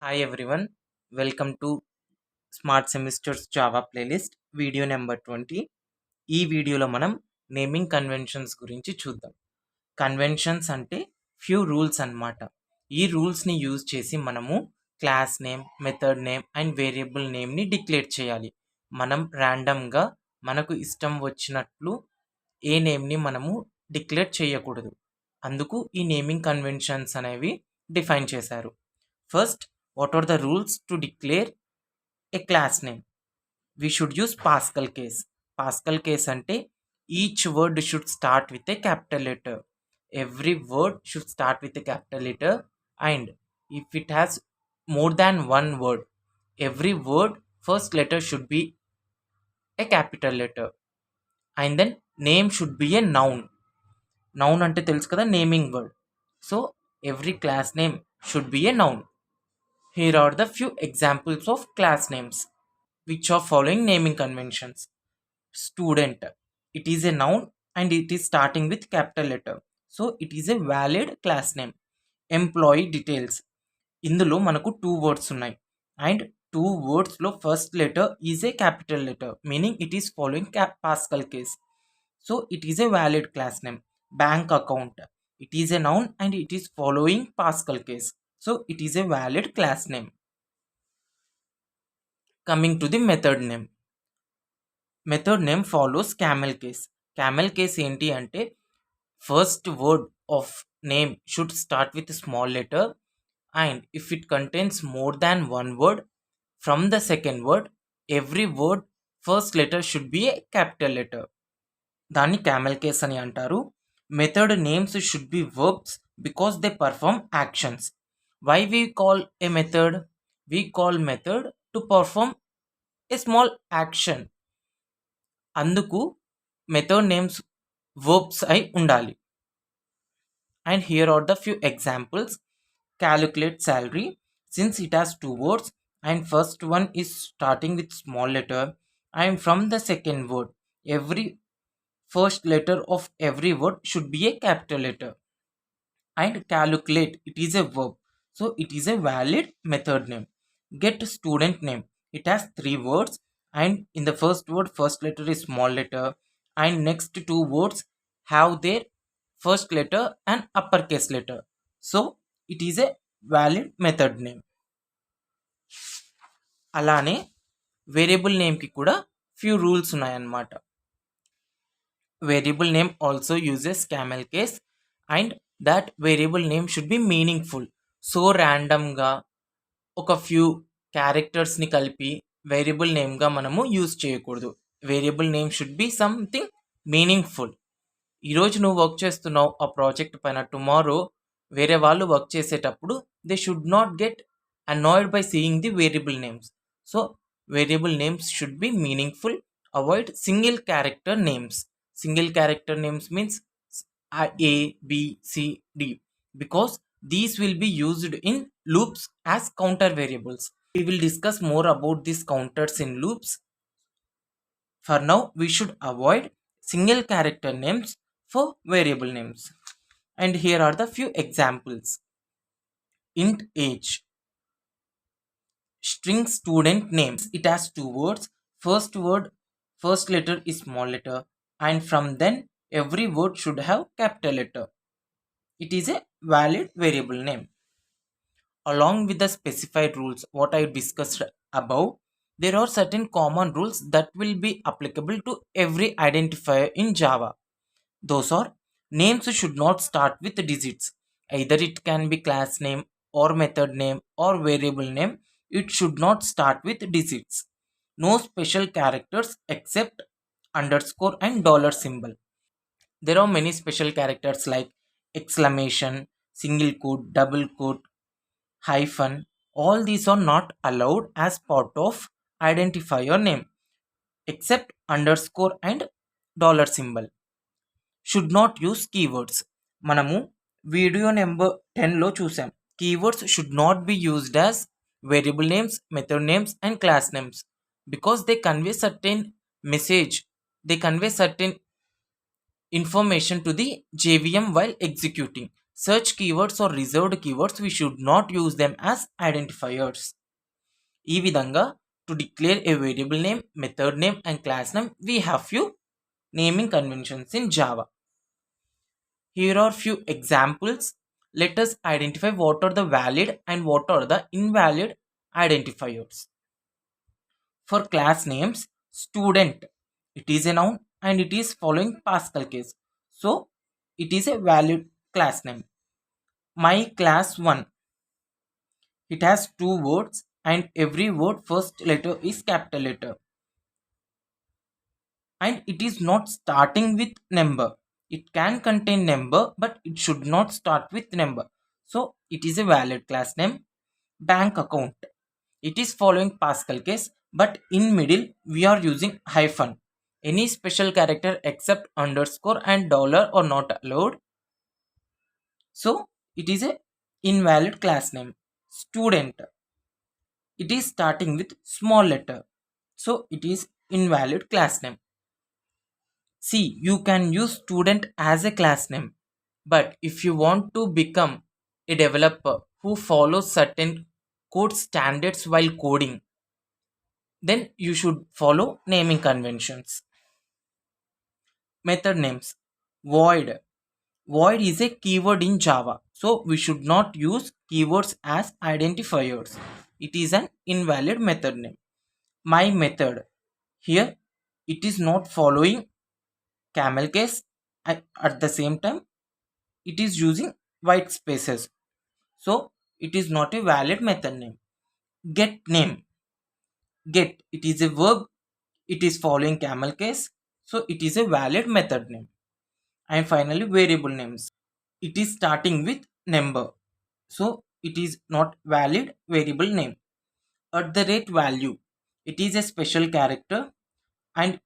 Hi everyone, welcome to Smart Semesters Java playlist video number 20. ఈ వీడియోలో మనం naming conventions గురించి చూద్దాం. కన్వెన్షన్స్ అంటే ఫ్యూ రూల్స్ అన్నమాట. ఈ రూల్స్ని యూజ్ చేసి మనము class name, method name and variable నేమ్ని డిక్లేర్ చేయాలి. మనం ర్యాండమ్గా మనకు ఇష్టం వచ్చినట్లు ఏ నేమ్ని మనము డిక్లేర్ చేయకూడదు. అందుకు ఈ నేమింగ్ కన్వెన్షన్స్ అనేవి డిఫైన్ చేశారు. First, what are the rules to declare a class name? We should use Pascal case. Pascal case ante each word should start with a capital letter. Every word should start with a capital letter, and if it has more than one word, every word first letter should be a capital letter. And then name should be a noun. Noun ante telusu kada, naming word. So every class name should be a noun. Here are the few examples of class names which are following naming conventions. Student, it is a noun and it is starting with capital letter, so it is a valid class name. Employee details, ఇందులో మనకు two words ఉన్నాయి and two వర్డ్స్లో first letter is a capital letter, meaning it is following Pascal case, so it is a valid class name. Bank account, it is a noun and it is following Pascal case, so it is a valid class name. Coming to the method name. Method name follows camel case. Camel case ఏంటి అంటే first word of name should start with a small letter, and if it contains more than one word from the second word, every word first letter should be a capital letter. దాన్ని camel case అని అంటారు. Method names should be verbs because they perform actions. Why we call a method? We call method to perform a small action. అందుకు method names verbs అయి ఉండాలి. And here are the few examples. Calculate salary, since it has two words and first one is starting with small letter, and from the second word every first letter of every word should be a capital letter. And calculate, it is a verb, so it is a valid method name. Get student name, it has three words and in the first word first letter is small letter and next two words have their first letter and uppercase letter, so it is a valid method name. అలానే variable నేమ్కి కూడా few rules ఉన్నాయన్నమాట. Variable name also uses camel case and that variable name should be meaningful. So ర్యాండమ్గా ఒక few క్యారెక్టర్స్ని కలిపి variable నేమ్గా మనము use చేయకూడదు. Variable name should be something meaningful. ఈరోజు నువ్వు వర్క్ చేస్తున్నావు ఆ ప్రాజెక్ట్ పైన, టుమారో వేరే వాళ్ళు వర్క్ చేసేటప్పుడు they should not get annoyed by seeing the variable names. So variable names should be meaningful. Avoid single character names. Single character names means A, B, C, D, because these will be used in loops as counter variables. We will discuss more about these counters in loops. For now, we should avoid single character names for variable names. And here are the few examples. Int age. String student names, it has two words. First word first letter is small letter and from then every word should have capital letter. It is a valid variable name. Along with the specified rules what I discussed above, there are certain common rules that will be applicable to every identifier in Java. Those are, names should not start with digits. Either it can be class name or method name or variable name. It should not start with digits. No special characters except underscore and dollar symbol. There are many special characters like exclamation, single quote, double quote, hyphen. All these are not allowed as part of identifier name except underscore and dollar symbol. Should not use keywords. మనము video number 10లో చూసాం, keywords should not be used as variable names, method names and class names because they convey certain message, they convey certain information to the JVM while executing. Such keywords or reserved keywords, we should not use them as identifiers. ఈ విధంగా to declare a variable name, method name and class name, we have few naming conventions in Java. Here are few examples. Let us identify what are the valid and what are the invalid identifiers. For class names, student, it is a noun and it is following Pascal case, so it is a valid class name. My class 1, it has two words and every word first letter is capital letter, and it is not starting with number. It can contain number but it should not start with number, so it is a valid class name. Bank account, it is following Pascal case, but in middle we are using hyphen. Any special character except underscore and dollar are not allowed, so it is a invalid class name. Student, it is starting with small letter, so it is invalid class name. See, you can use student as a class name, but if you want to become a developer who follows certain code standards while coding, then you should follow naming conventions. Method names. Void. Void is a keyword in Java, so we should not use keywords as identifiers. It is an invalid method name. My method. Here, it is not following camel case. At the same time, it is using white spaces, so it is not a valid method name. Get name. Get, it is a verb. It is following camel case, so it is a valid method name. And finally, variable names. It is starting with number, so it is not valid variable name. At the rate value, it is a special character and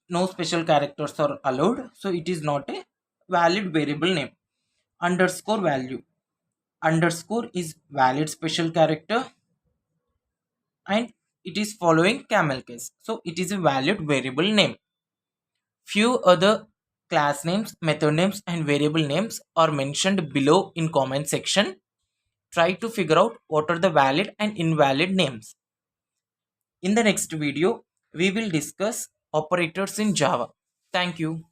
no special characters are allowed, so it is not a valid variable name. Underscore value, underscore is valid special character and it is following camel case, so it is a valid variable name. Few other class names, method names and variable names are mentioned below in comment section. Try to figure out what are the valid and invalid names. In the next video, we will discuss operators in Java. Thank you.